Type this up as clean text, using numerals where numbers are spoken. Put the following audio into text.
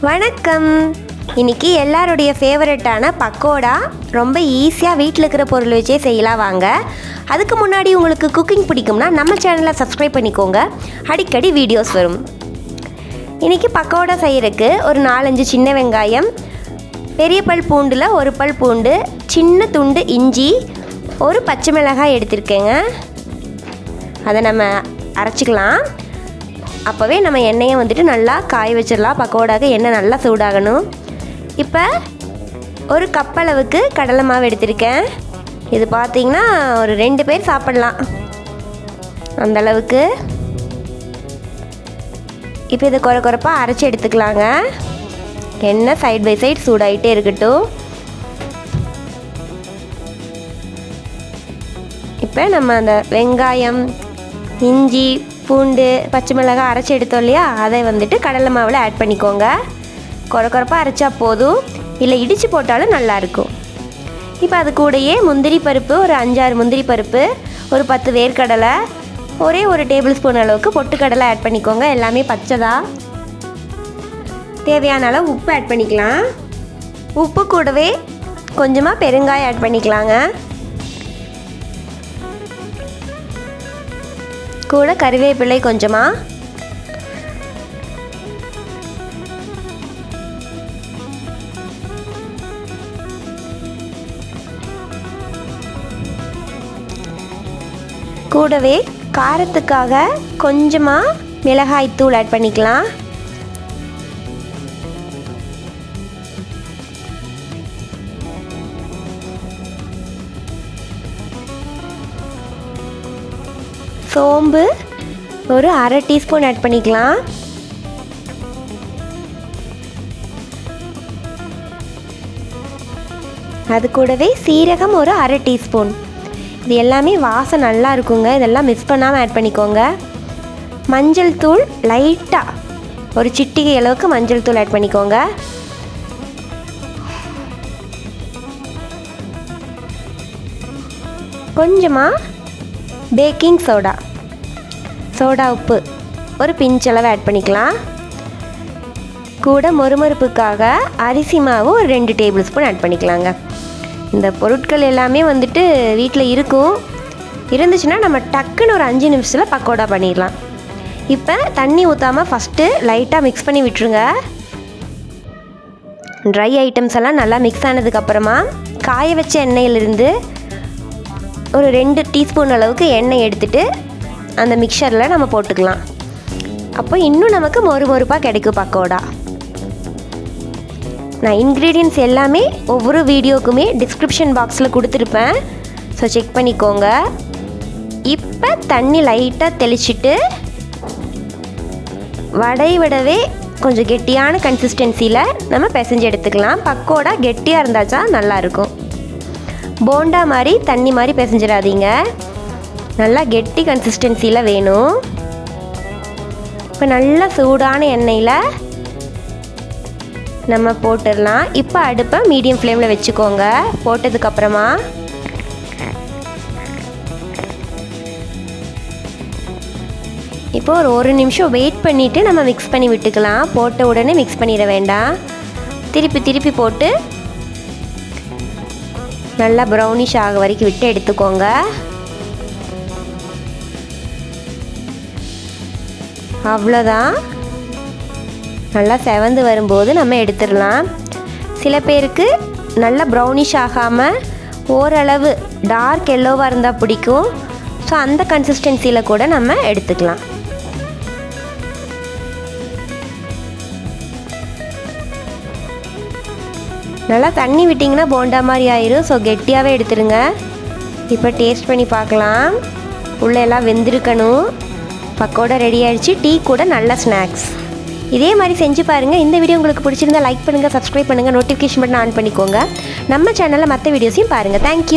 வணக்கம். இன்றைக்கி எல்லாருடைய ஃபேவரட்டான பக்கோடா ரொம்ப ஈஸியாக வீட்டில் இருக்கிற பொருள் வச்சே செய்யலாம் வாங்க. அதுக்கு முன்னாடி உங்களுக்கு குக்கிங் பிடிக்கும்னா நம்ம சேனலை சப்ஸ்கிரைப் பண்ணிக்கோங்க, அடிக்கடி வீடியோஸ் வரும். இன்றைக்கி பக்கோடா செய்கிறதுக்கு ஒரு 4-5 சின்ன வெங்காயம், பெரிய பல் பூண்டில் ஒரு பல் பூண்டு, சின்ன துண்டு இஞ்சி, ஒரு பச்சை மிளகாய் எடுத்திருக்கேங்க. அதை நம்ம அரைச்சிக்கலாம். அப்போவே நம்ம எண்ணெயை வந்துட்டு நல்லா காய வச்சிடலாம். பக்கோடாக்கு எண்ணெய் நல்லா சூடாகணும். இப்போ ஒரு கப் அளவுக்கு கடலை மாவு எடுத்திருக்கேன். இது பார்த்திங்கன்னா ஒரு 2 பேர் சாப்பிட்லாம் அந்தளவுக்கு. இப்போ இதை குறைப்பாக அரைச்சி எடுத்துக்கலாங்க. எண்ணெய் சைட் பை சைடு சூடாகிட்டே இருக்கட்டும். இப்போ நம்ம அந்த வெங்காயம், இஞ்சி, பூண்டு, பச்சை மிளகாய் அரைச்சி எடுத்தோம் இல்லையா, அதை வந்துட்டு கடலை மாவில் ஆட் பண்ணிக்கோங்க. குறைப்பாக அரைச்சா போதும், இல்லை இடித்து போட்டாலும் நல்லாயிருக்கும். இப்போ அது கூடயே முந்திரி பருப்பு, ஒரு 5-6 முந்திரி பருப்பு, ஒரு 10 வேர்க்கடலை, ஒரே ஒரு டேபிள் ஸ்பூன் அளவுக்கு பொட்டுக்கடலை ஆட் பண்ணிக்கோங்க. எல்லாமே பச்சைதான். தேவையான அளவு உப்பு ஆட் பண்ணிக்கலாம். உப்பு கூடவே கொஞ்சமாக பெருங்காயம் ஆட் பண்ணிக்கலாங்க. கூட கறிவேப்பிலை கொஞ்சமாக. கூடவே காரத்துக்காக கொஞ்சமாக மிளகாய் தூள் ஆட் பண்ணிக்கலாம். சோம்பு ஒரு 1/2 டீஸ்பூன் ஆட் பண்ணிக்கலாம். அது கூடவே சீரகம் ஒரு 1/2 டீஸ்பூன். இது எல்லாமே வாசம் நல்லா இருக்குங்க. இதெல்லாம் மிஸ் பண்ணாமல் ஆட் பண்ணிக்கோங்க. மஞ்சள் தூள் லைட்டாக ஒரு சிட்டிகை அளவுக்கு மஞ்சள் தூள் ஆட் பண்ணிக்கோங்க. கொஞ்சமாக பேக்கிங் சோடா உப்பு ஒரு பிஞ்ச் அளவு ஆட் பண்ணிக்கலாம். கூட மொறுமொறுப்புக்காக அரிசி மாவு ஒரு 2 டேபிள் ஸ்பூன் ஆட் பண்ணிக்கலாங்க. இந்த பொருட்கள் எல்லாமே வந்துட்டு வீட்டில் இருந்துச்சுன்னா நம்ம டக்குன்னு ஒரு 5 நிமிஷத்தில் பக்கோடா பண்ணிடலாம். இப்போ தண்ணி ஊற்றாமல் ஃபஸ்ட்டு லைட்டாக மிக்ஸ் பண்ணி விட்டுருங்க. ட்ரை ஐட்டம்ஸ் எல்லாம் நல்லா மிக்ஸ் ஆனதுக்கப்புறமா காய வச்ச எண்ணெயிலிருந்து ஒரு 2 டீஸ்பூன் அளவுக்கு எண்ணெய் எடுத்துகிட்டு அந்த மிக்சரில் நம்ம போட்டுக்கலாம். அப்போ இன்னும் நமக்கு மொறுமொறுப்பாக கிடைக்கும் பக்கோடா. நான் இன்க்ரீடியன்ட்ஸ் எல்லாமே ஒவ்வொரு வீடியோக்குமே டிஸ்கிரிப்ஷன் பாக்ஸில் கொடுத்துருப்பேன், ஸோ செக் பண்ணிக்கோங்க. இப்போ தண்ணி லைட்டாக தெளிச்சிட்டு விடவே கொஞ்சம் கெட்டியான கன்சிஸ்டன்சியில் நம்ம பிசைஞ்சு எடுத்துக்கலாம். பக்கோடா கெட்டியாக இருந்தாச்சா நல்லாயிருக்கும். போண்டா மாதிரி தண்ணி மாதிரி பிசைஞ்சிடாதீங்க, நல்லா கெட்டி கன்சிஸ்டன்சியில் வேணும். இப்போ நல்லா சூடான எண்ணெயில் நம்ம போட்டுடலாம். இப்போ அடுப்பை மீடியம் ஃப்ளேமில் வச்சுக்கோங்க. போட்டதுக்கப்புறமா இப்போ ஒரு நிமிஷம் வெயிட் பண்ணிவிட்டு நம்ம மிக்ஸ் பண்ணி விட்டுக்கலாம். போட்ட உடனே மிக்ஸ் பண்ணிட வேண்டாம். திருப்பி போட்டு நல்லா ப்ரௌனிஷ் ஆக வரைக்கும் விட்டு எடுத்துக்கோங்க. அவ்வளோதான். நல்லா செவந்து வரும்போது நம்ம எடுத்துடலாம். சில பேருக்கு நல்லா ப்ரௌனிஷ் ஆகாமல் ஓரளவு டார்க் எல்லோவாக இருந்தால் பிடிக்கும். ஸோ அந்த கன்சிஸ்டன்சியில் கூட நம்ம எடுத்துக்கலாம். நல்லா தண்ணி விட்டிங்கன்னா போண்டா மாதிரி ஆயிரும். ஸோ கெட்டியாகவே எடுத்துருங்க. இப்போ டேஸ்ட் பண்ணி பார்க்கலாம். உள்ளே எல்லாம் வெந்திருக்கணும். பக்கோடா ரெடி ஆகிடுச்சு. டீ கூட நல்ல ஸ்நாக்ஸ். இதே மாதிரி செஞ்சு பாருங்கள். இந்த வீடியோ உங்களுக்கு பிடிச்சிருந்தா லைக் பண்ணுங்கள், சப்ஸ்கிரைப் பண்ணுங்கள், நோட்டிஃபிகேஷன் பட்டன் ஆன் பண்ணிக்கோங்க. நம்ம சேனலில் மற்ற வீடியோஸையும் பாருங்கள். தேங்க்யூ.